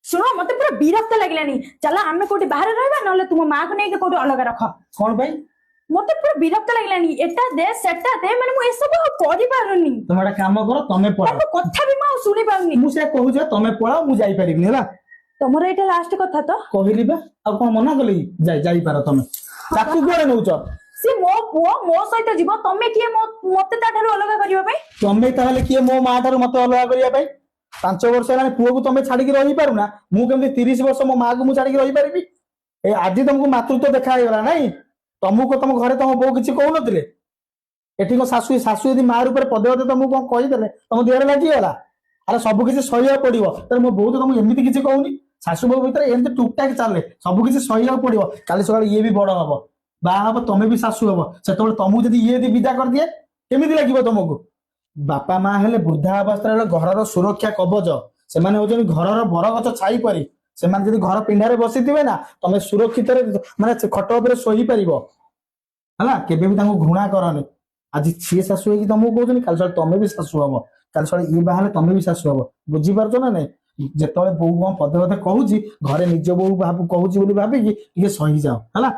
ଶୁଣ ମତେ ପୁରା ବିରକ୍ତ ଲାଗିଲାନି। ଚାଲ ଆମେ କୋଉଠି ବାହାରେ ରହିବା, ନହେଲେ ତୁମ ମାକୁ ନେଇକି କୋଉଠି ଅଲଗା ରଖ। କଣ ପାଇଁ? ମତେ ପୁରା ବିରକ୍ତ ଲାଗିଲାନି। ଏଟା ଦେ ସେଟା ଦେ, ମାନେ ମୁଁ ଏସବୁ ଆଉ କରିପାରୁନି। ତମେ ଗୋଟେ କାମ କର, ତମେ ପଳାଅ। ତାଙ୍କ କଥା ବି ମୁଁ ଆଉ ଶୁଣି ପାରୁନି। ମୁଁ ସେୟା କହୁଛି ତମେ ପଳାଅ, ମୁଁ ଯାଇପାରିବିନି ହେଲା। ତମର ଏଇଟା ଲାଷ୍ଟ କଥା ତ? କହିଲି ବା, ଆଉ କଣ ମନା କଲି? ଯାଇପାର ତମେ। ତାକୁ କୁଆଡେ ନଉଛ? ସେ ମୋ ପୁଅ, ମୋ ସହିତ ଯିବ। ତମେ କିଏ ମତେ ତା ଠାରୁ ଅଲଗା କରିବା ପାଇଁ? ତମେ ତାହେଲେ କିଏ ମୋ ମା ଠାରୁ ମତେ ଅଲଗା କରିବା ପାଇଁ? 5 ବର୍ଷ ହେଲାଣି ପୁଅକୁ ତମେ ଛାଡିକି ରହିପାରୁନା, ମୁଁ କେମିତି 30 ବର୍ଷ ମୋ ମାକୁ ମୁଁ ଛାଡିକି ରହିପାରିବି? ଏ ଆଜି ତମକୁ ମାତୃତ୍ୱ ଦେଖା ହେଇଗଲା ନାଇଁ? ତମକୁ ତମ ଘରେ ତମ ବୋଉ କିଛି କହୁନଥିଲେ? ଏଠି କଣ ଶାଶୁ ଯଦି ମା ରୂପରେ ପଦେ ପଦେ ତମକୁ କଣ କହିଦେଲେ ତମ ଦେହରେ ଲାଗିଗଲା? ଆରେ ସବୁ କିଛି ସହିବାକୁ ପଡିବ। ତାହେଲେ ମୋ ବୋଉ ତ ତମକୁ ଏମିତି କିଛି କହୁନି। ଶାଶୁ ବୋଉ ଭିତରେ ଏମିତି ଟୁକଟାକ ଚାଲେ, ସବୁ କିଛି ସହିବାକୁ ପଡିବ। କାଲି ସକାଳେ ଇଏ ବି ବଡ ହବ, ବାହା ହବ, ତମେ ବି ଶାଶୁ ହବ। ସେତେବେଳେ ତମକୁ ଯଦି ଇଏ ଯଦି ବିଦା କରିଦିଏ କେମିତି ଲାଗିବ ତମକୁ? ବାପା ମା ହେଲେ ବୃଦ୍ଧା ଅବସ୍ଥାରେ ଘରର ସୁରକ୍ଷା କବଚ। ସେମାନେ ହଉଛନ୍ତି ଘରର ବରଗଛ ଛାଇ ପରି। ସେମାନେ ଯଦି ଘର ପିଣ୍ଡାରେ ବସିଥିବେ ନା, ତମେ ସୁରକ୍ଷିତରେ ମାନେ ଖଟ ଉପରେ ଶୋଇପାରିବ ହେଲା। କେବେ ବି ତାଙ୍କୁ ଘୃଣା କରନି। ଆଜି ସିଏ ଶାଶୁ ହେଇକି ତମକୁ କହୁଛନ୍ତି, କାଲି ସକାଳେ ତମେ ବି ଶାଶୁ ହବ। କାଲି ସକାଳେ ଇଏ ବାହାହେଲେ ତମେ ବି ଶାଶୁ ହବ। ବୁଝିପାରୁଛ ନା ନାଇଁ? ଯେତେବେଳେ ବୋଉ କଣ ପଦେ ପଦେ କହୁଛି, ଘରେ ନିଜ ବୋଉ କହୁଛି ବୋଲି ଭାବିକି ଟିକେ ସହିଯାଅ ହେଲା।